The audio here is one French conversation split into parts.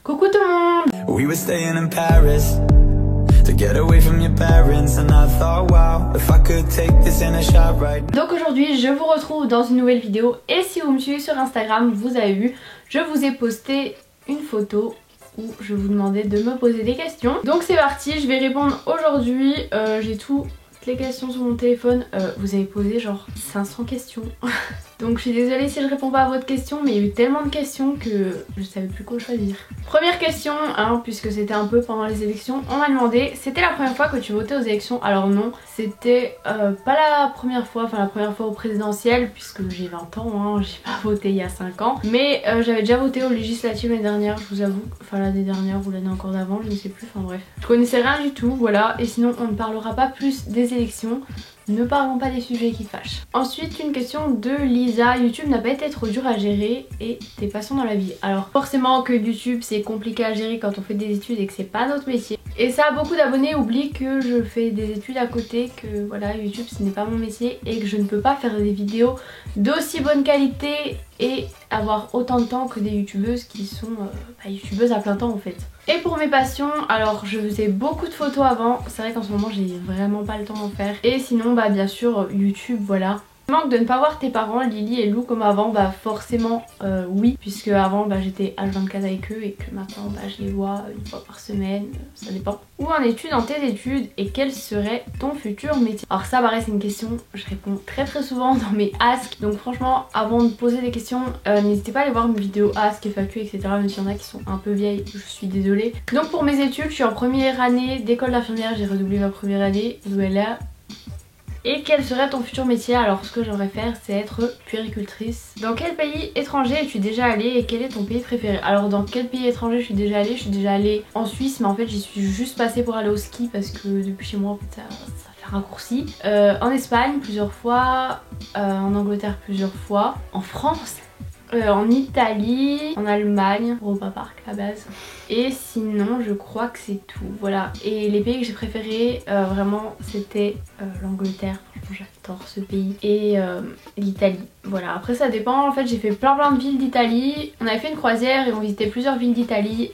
Coucou tout le monde. We were staying in Paris to get away from your parents and I thought wow if I could take this in a shot right. Donc aujourd'hui je vous retrouve dans une nouvelle vidéo et si vous me suivez sur Instagram vous avez vu, je vous ai posté une photo où je vous demandais de me poser des questions. Donc c'est parti, je vais répondre aujourd'hui, j'ai toutes les questions sur mon téléphone, vous avez posé genre 500 questions. Donc je suis désolée si je réponds pas à votre question, mais il y a eu tellement de questions que je savais plus quoi choisir. Première question, puisque c'était un peu pendant les élections, on m'a demandé c'était la première fois que tu votais aux élections. Alors non, c'était pas la première fois, enfin la première fois aux présidentielles, puisque j'ai 20 ans, j'ai pas voté il y a 5 ans. Mais j'avais déjà voté aux législatives l'année dernière, je vous avoue, enfin l'année dernière ou l'année encore d'avant, je ne sais plus, enfin bref. Je connaissais rien du tout, voilà, et sinon on ne parlera pas plus des élections. Ne parlons pas des sujets qui fâchent. Ensuite une question de Lisa, YouTube n'a pas été trop dur à gérer et tes passions dans la vie. Alors forcément que YouTube c'est compliqué à gérer quand on fait des études et que c'est pas notre métier. Et ça, beaucoup d'abonnés oublient que je fais des études à côté, que voilà YouTube ce n'est pas mon métier et que je ne peux pas faire des vidéos d'aussi bonne qualité et avoir autant de temps que des youtubeuses qui sont youtubeuses à plein temps en fait. Et pour mes passions, alors je faisais beaucoup de photos avant, c'est vrai qu'en ce moment j'ai vraiment pas le temps d'en faire. Et sinon bien sûr YouTube, voilà. Manque de ne pas voir tes parents Lily et Lou comme avant, forcément oui, puisque avant j'étais H24 avec eux et que maintenant je les vois une fois par semaine, ça dépend. Où en es-tu dans tes études et quel serait ton futur métier? Alors ça pareil c'est une question, je réponds très souvent dans mes Ask, donc franchement avant de poser des questions n'hésitez pas à aller voir mes vidéos Ask, FAQ etc, même s'il y en a qui sont un peu vieilles, je suis désolée. Donc pour mes études je suis en première année d'école d'infirmière, j'ai redoublé ma première année, voilà. Et quel serait ton futur métier? Alors ce que j'aimerais faire c'est être puéricultrice. Dans quel pays étranger es-tu déjà allée et quel est ton pays préféré? Alors dans quel pays étranger je suis déjà allée en Suisse, mais en fait j'y suis juste passée pour aller au ski parce que depuis chez moi en fait, ça fait raccourci. En Espagne plusieurs fois, en Angleterre plusieurs fois, en France, en Italie, en Allemagne, Europa Park à base. Et sinon je crois que c'est tout, voilà. Et les pays que j'ai préférés vraiment c'était l'Angleterre, j'adore ce pays, et l'Italie. Voilà, après ça dépend, en fait j'ai fait plein de villes d'Italie. On avait fait une croisière et on visitait plusieurs villes d'Italie,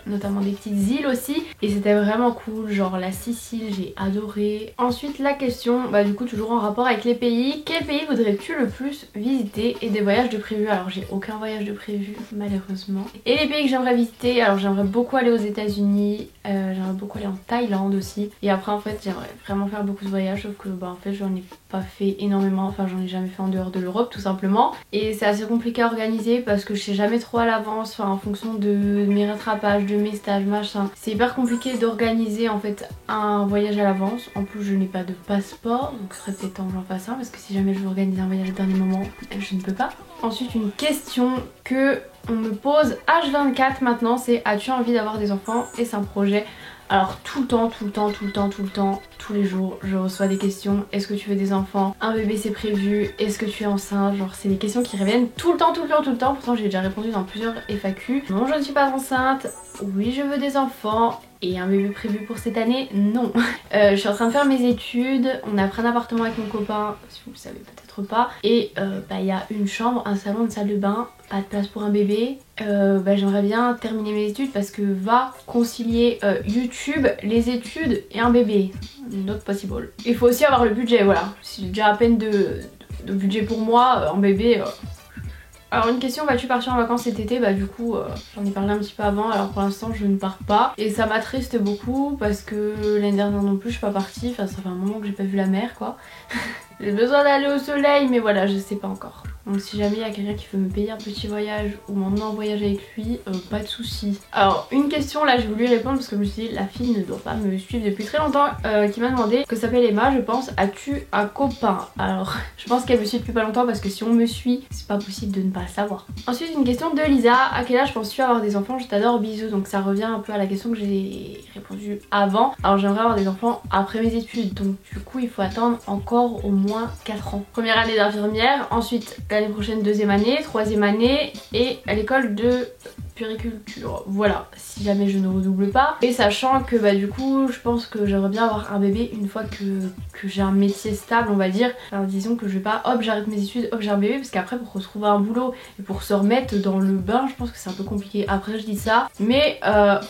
notamment des petites îles aussi. Et c'était vraiment cool, genre la Sicile, j'ai adoré. Ensuite la question, du coup toujours en rapport avec les pays. Quel pays voudrais-tu le plus visiter et des voyages de prévu? Alors j'ai aucun voyage de prévu malheureusement. Et les pays que j'aimerais visiter, alors j'aimerais beaucoup aller aux États-Unis, j'aimerais beaucoup aller en Thaïlande aussi. Et après en fait j'aimerais vraiment faire beaucoup de voyages, sauf que en fait j'en ai pas fait énormément, enfin j'en ai jamais fait en dehors de l'Europe tout simplement. Et c'est assez compliqué à organiser parce que je sais jamais trop à l'avance, en fonction de mes rattrapages, de mes stages, machin. C'est hyper compliqué d'organiser en fait un voyage à l'avance. En plus je n'ai pas de passeport, donc ce serait peut-être temps que j'en fasse un parce que si jamais je veux organiser un voyage au dernier moment, je ne peux pas. Ensuite une question que on me pose H24 maintenant, c'est as-tu envie d'avoir des enfants? Et c'est un projet. Alors tout le temps, tous les jours je reçois des questions. Est-ce que tu veux des enfants? Un bébé c'est prévu? Est-ce que tu es enceinte? Genre c'est des questions qui reviennent tout le temps. Pourtant j'ai déjà répondu dans plusieurs FAQ. Non je ne suis pas enceinte. Oui je veux des enfants. Et un bébé prévu pour cette année? Non. Je suis en train de faire mes études. On a pris un appartement avec mon copain, si vous le savez peut-être pas. Et y a une chambre, un salon, une salle de bain. Pas de place pour un bébé. J'aimerais bien terminer mes études parce que va concilier YouTube, les études et un bébé. Not possible. Il faut aussi avoir le budget, voilà. Si j'ai déjà à peine de budget pour moi, un bébé... Alors une question, vas-tu partir en vacances cet été? Du coup j'en ai parlé un petit peu avant, alors pour l'instant je ne pars pas. Et ça m'attriste beaucoup parce que l'année dernière non plus je suis pas partie, enfin ça fait un moment que j'ai pas vu la mer quoi. J'ai besoin d'aller au soleil mais voilà je sais pas encore. Donc si jamais il y a quelqu'un qui veut me payer un petit voyage ou m'emmener en voyage avec lui, pas de soucis. Alors une question là j'ai voulu répondre parce que je me suis dit la fille ne doit pas me suivre depuis très longtemps, qui m'a demandé, que s'appelle Emma je pense, as-tu un copain? Alors je pense qu'elle me suit depuis pas longtemps parce que si on me suit c'est pas possible de ne pas le savoir. Ensuite une question de Lisa, à quel âge penses-tu avoir des enfants? Je t'adore, bisous. Donc ça revient un peu à la question que j'ai répondu avant. Alors j'aimerais avoir des enfants après mes études, donc du coup il faut attendre encore au moins 4 ans. Première année d'infirmière, ensuite l'année prochaine deuxième année, troisième année et à l'école de puériculture. Voilà, si jamais je ne redouble pas. Et sachant que bah du coup je pense que j'aimerais bien avoir un bébé une fois que j'ai un métier stable on va dire. Alors disons que je vais pas hop j'arrête mes études, hop j'ai un bébé, parce qu'après pour retrouver un boulot et pour se remettre dans le bain je pense que c'est un peu compliqué. Après je dis ça, mais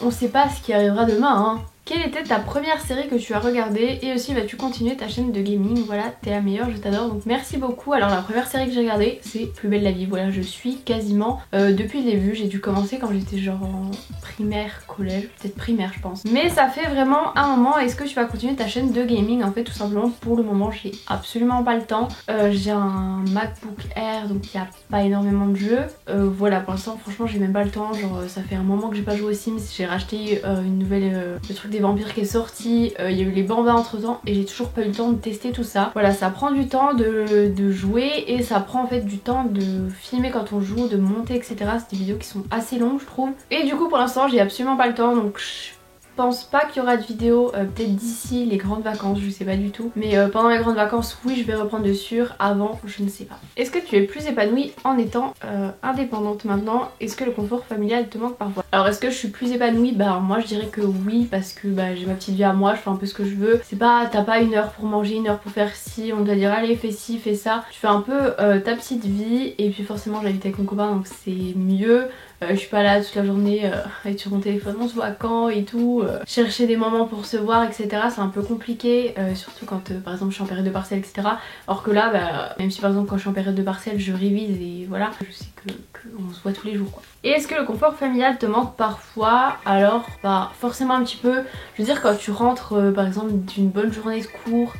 on sait pas ce qui arrivera demain hein. Quelle était ta première série que tu as regardée et aussi vas-tu continuer ta chaîne de gaming? Voilà, t'es la meilleure, je t'adore, donc merci beaucoup. Alors la première série que j'ai regardée c'est Plus belle la vie, voilà je suis quasiment depuis le début. J'ai dû commencer quand j'étais genre en primaire, collège, peut-être primaire je pense. Mais ça fait vraiment un moment. Est-ce que tu vas continuer ta chaîne de gaming? En fait tout simplement pour le moment j'ai absolument pas le temps. J'ai un MacBook Air donc il n'y a pas énormément de jeux. Voilà pour l'instant franchement j'ai même pas le temps, genre ça fait un moment que j'ai pas joué aux Sims. J'ai racheté une nouvelle, le truc des vampires qui est sorti, il y a eu les bambins entre temps et j'ai toujours pas eu le temps de tester tout ça. Voilà ça prend du temps de jouer et ça prend en fait du temps de filmer quand on joue, de monter etc. C'est des vidéos qui sont assez longues je trouve. Et du coup pour l'instant j'ai absolument pas le temps donc je pense pas qu'il y aura de vidéo peut-être d'ici les grandes vacances, je sais pas du tout. Mais pendant les grandes vacances oui je vais reprendre dessus, avant je ne sais pas. Est-ce que tu es plus épanouie en étant indépendante maintenant? Est-ce que le confort familial te manque parfois? Alors est-ce que je suis plus épanouie? Bah moi je dirais que oui parce que bah, j'ai ma petite vie à moi, je fais un peu ce que je veux. C'est pas, t'as pas une heure pour manger, une heure pour faire ci, on doit dire allez fais ci, fais ça. Tu fais un peu ta petite vie et puis forcément j'habite avec mon copain donc c'est mieux. Je suis pas là toute la journée avec sur mon téléphone on se voit quand et tout, chercher des moments pour se voir etc. C'est un peu compliqué surtout quand par exemple je suis en période de partiel etc. Alors que là bah, même si par exemple quand je suis en période de partiel je révise et voilà je sais qu'on se voit tous les jours quoi. Et est-ce que le confort familial te manque parfois? Alors bah forcément un petit peu. Je veux dire quand tu rentres par exemple d'une bonne journée de cours,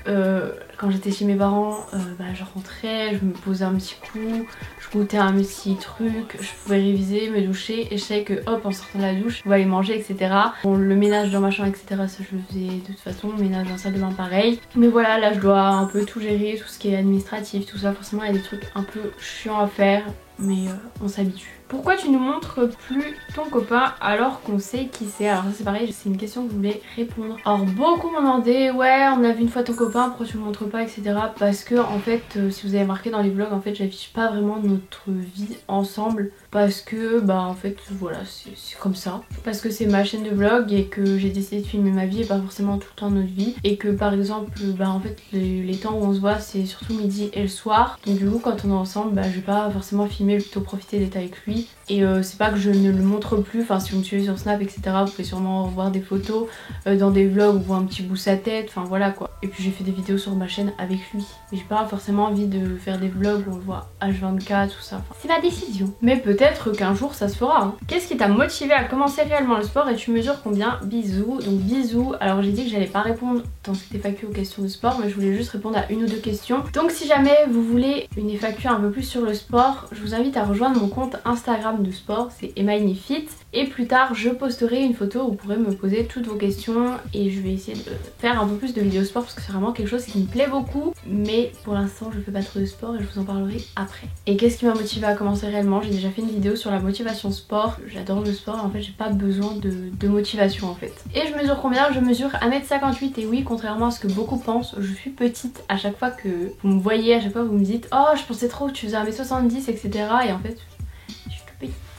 quand j'étais chez mes parents bah, je rentrais, je me posais un petit coup, je goûtais un petit truc, je pouvais réviser, me doucher et je savais que hop en sortant de la douche on va aller manger etc. Bon le ménage dans ma chambre etc ça je le faisais de toute façon, le ménage dans la salle de bain pareil. Mais voilà là je dois un peu tout gérer, tout ce qui est administratif, tout ça forcément il y a des trucs un peu chiants à faire mais on s'habitue. Pourquoi tu nous montres plus ton copain alors qu'on sait qui c'est? Alors ça c'est pareil, c'est une question que je voulais répondre. Alors beaucoup m'ont demandé ouais on a vu une fois ton copain, pourquoi tu le montres pas etc. Parce que en fait si vous avez remarqué dans les vlogs en fait j'affiche pas vraiment notre vie ensemble. Parce que bah en fait voilà c'est comme ça. Parce que c'est ma chaîne de vlog et que j'ai décidé de filmer ma vie et pas forcément tout le temps notre vie. Et que par exemple bah en fait les temps où on se voit c'est surtout midi et le soir. Donc du coup quand on est ensemble bah je vais pas forcément filmer, plutôt profiter d'être avec lui. Et c'est pas que je ne le montre plus, enfin si vous me suivez sur Snap etc vous pouvez sûrement voir des photos dans des vlogs où on voit un petit bout sa tête, enfin voilà quoi. Et puis j'ai fait des vidéos sur ma chaîne avec lui. Mais j'ai pas forcément envie de faire des vlogs où on le voit H24 tout ça, enfin, c'est ma décision. Mais peut-être qu'un jour ça se fera hein. Qu'est-ce qui t'a motivé à commencer réellement le sport et tu mesures combien? Bisous. Donc bisous, alors j'ai dit que j'allais pas répondre dans cette FAQ aux questions de sport mais je voulais juste répondre à une ou deux questions. Donc si jamais vous voulez une FAQ un peu plus sur le sport, je vous invite à rejoindre mon compte Instagram de sport, c'est EmmaInifit. Et plus tard je posterai une photo où vous pourrez me poser toutes vos questions et je vais essayer de faire un peu plus de vidéos sport parce que c'est vraiment quelque chose qui me plaît beaucoup. Mais pour l'instant je fais pas trop de sport et je vous en parlerai après. Et qu'est-ce qui m'a motivée à commencer réellement? J'ai déjà fait une vidéo sur la motivation sport. J'adore le sport et en fait j'ai pas besoin de motivation en fait. Et je mesure combien? Je mesure 1m58 et oui contrairement à ce que beaucoup pensent, je suis petite. À chaque fois que vous me voyez, à chaque fois vous me dites oh je pensais trop que tu faisais 1m70 etc. Et en fait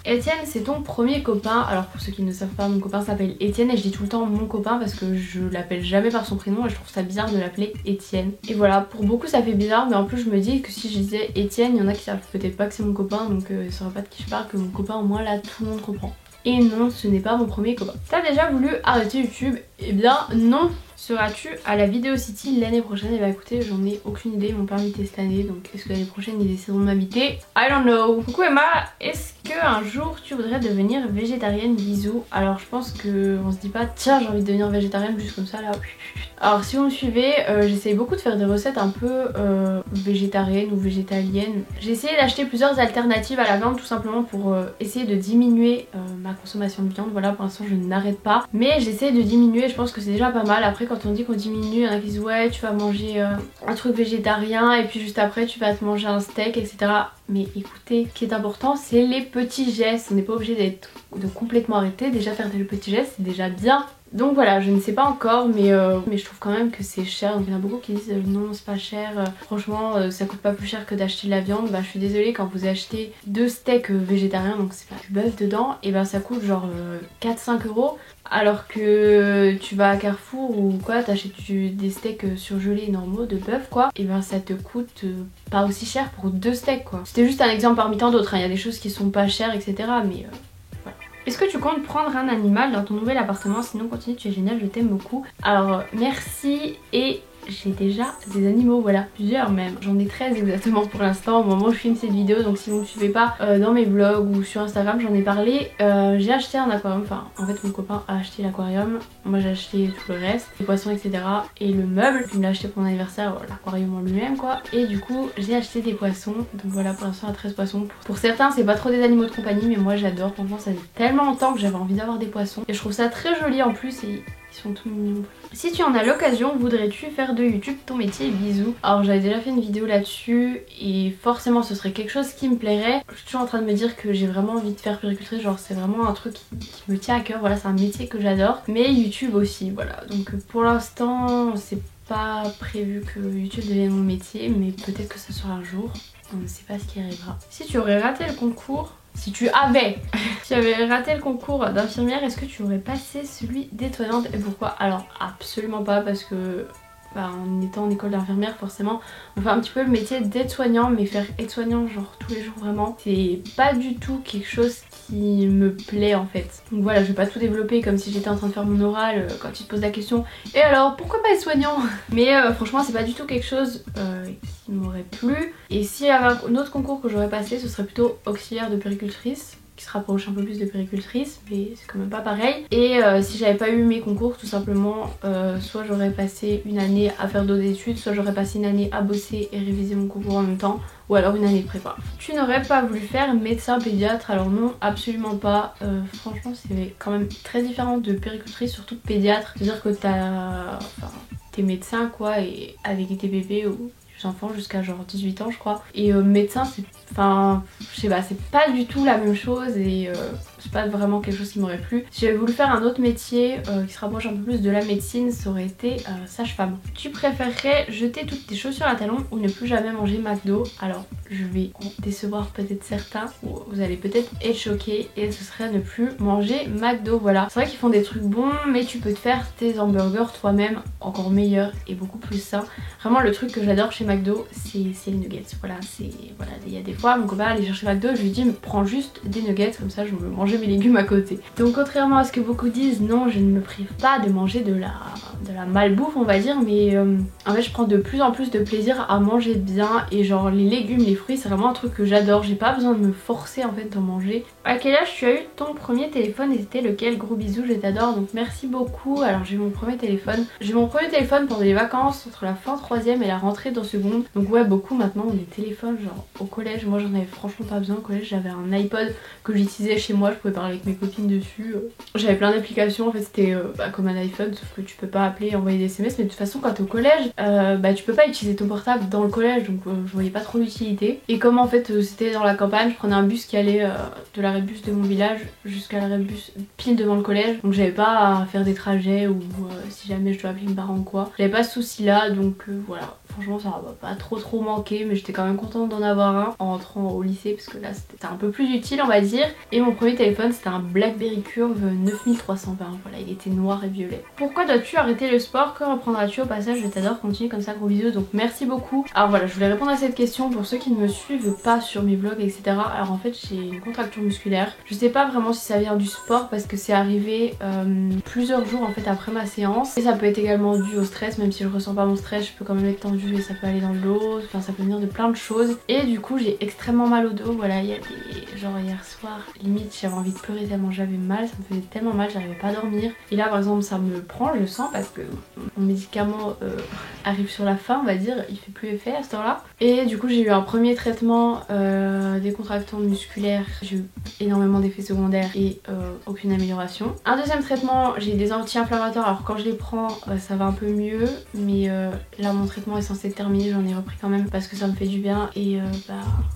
Etienne c'est ton premier copain. Alors pour ceux qui ne savent pas mon copain s'appelle Etienne et je dis tout le temps mon copain parce que je l'appelle jamais par son prénom et je trouve ça bizarre de l'appeler Etienne. Et voilà pour beaucoup ça fait bizarre mais en plus je me dis que si je disais Etienne il y en a qui savent peut-être pas que c'est mon copain donc ils sauraient pas de qui je parle, que mon copain au moins là tout le monde comprend. Et non ce n'est pas mon premier copain. T'as déjà voulu arrêter YouTube? Eh bien non. Seras-tu à la Video City l'année prochaine? Et bah écoutez j'en ai aucune idée, ils m'ont pas invité cette année donc est-ce que l'année prochaine ils essaieront de m'inviter? I don't know. Coucou Emma, est-ce qu'un jour tu voudrais devenir végétarienne? Bisous. Alors je pense que on se dit pas tiens j'ai envie de devenir végétarienne juste comme ça là. Alors si vous me suivez j'essaye beaucoup de faire des recettes un peu végétariennes ou végétaliennes. J'ai essayé d'acheter plusieurs alternatives à la viande tout simplement pour essayer de diminuer ma consommation de viande. Voilà pour l'instant je n'arrête pas mais j'essaie de diminuer, je pense que c'est déjà pas mal. Après quand on dit qu'on diminue, il y en a qui disent ouais tu vas manger un truc végétarien et puis juste après tu vas te manger un steak etc. mais écoutez, ce qui est important c'est les petits gestes. On n'est pas obligé de complètement arrêter. Déjà faire des petits gestes c'est déjà bien. Donc voilà, je ne sais pas encore, mais je trouve quand même que c'est cher. Donc il y en a beaucoup qui disent non c'est pas cher, franchement ça coûte pas plus cher que d'acheter de la viande. Bah je suis désolée, quand vous achetez 2 steaks végétariens, donc c'est pas du bœuf dedans, et ben ça coûte genre 4-5 euros. Alors que tu vas à Carrefour ou quoi, t'achètes des steaks surgelés normaux de bœuf quoi, et ben ça te coûte pas aussi cher pour 2 steaks quoi. C'était juste un exemple parmi tant d'autres, hein. Il y a des choses qui sont pas chères etc, mais voilà. Est-ce que tu comptes prendre un animal dans ton nouvel appartement? Sinon continue, tu es génial, je t'aime beaucoup. Alors merci, et j'ai déjà des animaux, voilà, plusieurs même. J'en ai 13 exactement pour l'instant au moment où je filme cette vidéo, donc si vous ne me suivez pas dans mes vlogs ou sur Instagram, j'en ai parlé. J'ai acheté un aquarium, enfin en fait mon copain a acheté l'aquarium, moi j'ai acheté tout le reste, les poissons etc. et le meuble. Il me l'a acheté pour mon anniversaire, l'aquarium en lui-même quoi. Et du coup j'ai acheté des poissons, donc voilà pour l'instant à 13 poissons. Pour certains c'est pas trop des animaux de compagnie, mais moi j'adore, franchement ça fait tellement longtemps que j'avais envie d'avoir des poissons. Et je trouve ça très joli en plus, et ils sont tout mignons. Si tu en as l'occasion, voudrais-tu faire de YouTube ton métier? Bisous. Alors j'avais déjà fait une vidéo là-dessus et forcément ce serait quelque chose qui me plairait. Je suis toujours en train de me dire que j'ai vraiment envie de faire puéricultrice, genre c'est vraiment un truc qui me tient à cœur, voilà c'est un métier que j'adore. Mais YouTube aussi, voilà. Donc pour l'instant c'est pas prévu que YouTube devienne mon métier, mais peut-être que ça sera un jour. On ne sait pas ce qui arrivera. Si tu aurais raté le concours... Si tu avais raté le concours d'infirmière, est-ce que tu aurais passé celui d'aide-soignante, et pourquoi? Alors absolument pas, parce que en étant en école d'infirmière forcément on fait un petit peu le métier d'aide-soignant, mais faire aide-soignant genre tous les jours vraiment c'est pas du tout quelque chose qui me plaît en fait. Donc voilà, je vais pas tout développer comme si j'étais en train de faire mon oral quand tu te poses la question et alors pourquoi pas aide-soignant. Mais franchement c'est pas du tout quelque chose qui m'aurait plu. Et s'il y avait un autre concours que j'aurais passé, ce serait plutôt auxiliaire de puéricultrice, qui se rapproche un peu plus de puéricultrice, mais c'est quand même pas pareil. Et si j'avais pas eu mes concours, tout simplement, soit j'aurais passé une année à faire d'autres études, soit j'aurais passé une année à bosser et réviser mon concours en même temps, ou alors une année de prépa. Tu n'aurais pas voulu faire médecin pédiatre? Alors non, absolument pas. Franchement c'est quand même très différent de puéricultrice, surtout de pédiatre. C'est-à-dire que t'es médecin quoi, et avec tes bébés ou enfants jusqu'à genre 18 ans je crois, et médecin c'est, enfin je sais pas, c'est pas du tout la même chose, et c'est pas vraiment quelque chose qui m'aurait plu. Si j'avais voulu faire un autre métier qui se rapproche un peu plus de la médecine, ça aurait été sage-femme. Tu préférerais jeter toutes tes chaussures à talons ou ne plus jamais manger McDo? Alors je vais en décevoir peut-être certains, ou vous allez peut-être être choqués, et ce serait ne plus manger McDo. Voilà, c'est vrai qu'ils font des trucs bons, mais tu peux te faire tes hamburgers toi-même encore meilleurs et beaucoup plus sains. Vraiment le truc que j'adore chez McDo c'est les nuggets. Voilà, il y a des fois mon copain allait chercher McDo, je lui dis mais prends juste des nuggets, comme ça je me mangeais mes légumes à côté. Donc contrairement à ce que beaucoup disent, non je ne me prive pas de manger de la malbouffe on va dire, mais en fait je prends de plus en plus de plaisir à manger bien, et genre les légumes, les fruits c'est vraiment un truc que j'adore, j'ai pas besoin de me forcer en fait d'en manger. À quel âge tu as eu ton premier téléphone et c'était lequel? Gros bisous, je t'adore, donc merci beaucoup. Alors j'ai eu mon premier téléphone, pendant les vacances entre la fin 3ème et la rentrée dans seconde. Donc ouais, beaucoup maintenant ont des téléphones genre au collège. Moi j'en avais franchement pas besoin au collège, j'avais un iPod que j'utilisais chez moi, je pouvais parler avec mes copines dessus. J'avais plein d'applications, en fait c'était comme un iPhone sauf que tu peux pas appeler et envoyer des SMS, mais de toute façon quand t'es au collège tu peux pas utiliser ton portable dans le collège, donc je voyais pas trop l'utilité. Et comme en fait c'était dans la campagne, je prenais un bus qui allait de l'arrêt de bus de mon village jusqu'à l'arrêt de bus pile devant le collège, donc j'avais pas à faire des trajets ou si jamais je dois appeler mes parents ou quoi, j'avais pas ce souci là, donc voilà. Franchement ça va pas trop manquer, mais j'étais quand même contente d'en avoir un en rentrant au lycée parce que là c'était un peu plus utile on va dire. Et mon premier téléphone c'était un Blackberry Curve 9320, voilà, il était noir et violet. Pourquoi dois-tu arrêter le sport? Que reprendras-tu au passage? Je t'adore, continue comme ça, gros bisous, donc merci beaucoup. Alors voilà, je voulais répondre à cette question pour ceux qui ne me suivent pas sur mes vlogs etc. Alors en fait j'ai une contracture musculaire, je sais pas vraiment si ça vient du sport parce que c'est arrivé plusieurs jours en fait après ma séance, et ça peut être également dû au stress, même si je ressens pas mon stress je peux quand même être tendue et ça peut aller dans le dos, enfin ça peut venir de plein de choses. Et du coup j'ai extrêmement mal au dos, voilà, il y a des... genre hier soir limite j'avais envie de pleurer tellement j'avais mal, ça me faisait tellement mal, j'arrivais pas à dormir. Et là par exemple ça me prend, je sens parce que mon médicament arrive sur la fin on va dire, il fait plus effet à ce temps là. Et du coup j'ai eu un premier traitement décontractant musculaire, j'ai eu énormément d'effets secondaires et aucune amélioration. Un deuxième traitement, j'ai des anti-inflammatoires, alors quand je les prends ça va un peu mieux, mais là mon traitement est censé censé être terminé, j'en ai repris quand même parce que ça me fait du bien et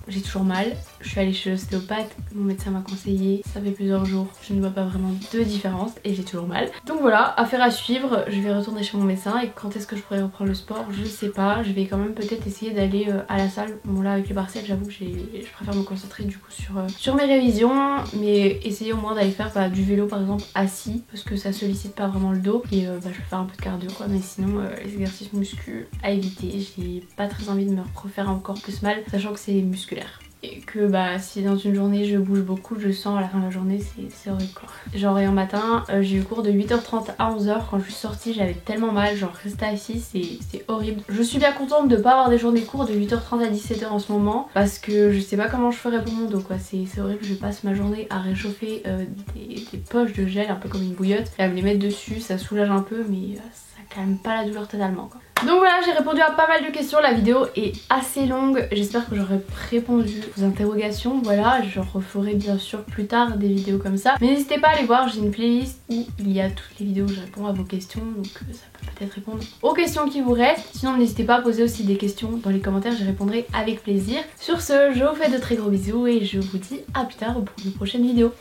j'ai toujours mal. Je suis allée chez l'ostéopathe, mon médecin m'a conseillé, ça fait plusieurs jours, je ne vois pas vraiment de différence et j'ai toujours mal. Donc voilà, affaire à suivre, je vais retourner chez mon médecin et quand est-ce que je pourrais reprendre le sport, je sais pas. Je vais quand même peut-être essayer d'aller à la salle. Bon là avec les partiels j'avoue que je préfère me concentrer du coup sur mes révisions, mais essayer au moins d'aller faire du vélo par exemple assis parce que ça sollicite pas vraiment le dos et je vais faire un peu de cardio quoi, mais sinon les exercices muscu à éviter. J'ai pas très envie de me refaire encore plus mal sachant que c'est musculaire. Et que si dans une journée je bouge beaucoup, je sens à la fin de la journée c'est horrible quoi. Genre un matin j'ai eu cours de 8h30 à 11h, quand je suis sortie j'avais tellement mal, genre rester assise c'est horrible. Je suis bien contente de pas avoir des journées cours de 8h30 à 17h en ce moment parce que je sais pas comment je ferais pour mon dos quoi, c'est horrible. Je passe ma journée à réchauffer des poches de gel un peu comme une bouillotte et à me les mettre dessus, ça soulage un peu mais ça calme pas la douleur totalement quoi. Donc voilà, j'ai répondu à pas mal de questions, la vidéo est assez longue, j'espère que j'aurai répondu aux interrogations, voilà, je referai bien sûr plus tard des vidéos comme ça. Mais n'hésitez pas à aller voir, j'ai une playlist où il y a toutes les vidéos où je réponds à vos questions, donc ça peut peut-être répondre aux questions qui vous restent. Sinon n'hésitez pas à poser aussi des questions dans les commentaires, j'y répondrai avec plaisir. Sur ce, je vous fais de très gros bisous et je vous dis à plus tard pour une prochaine vidéo.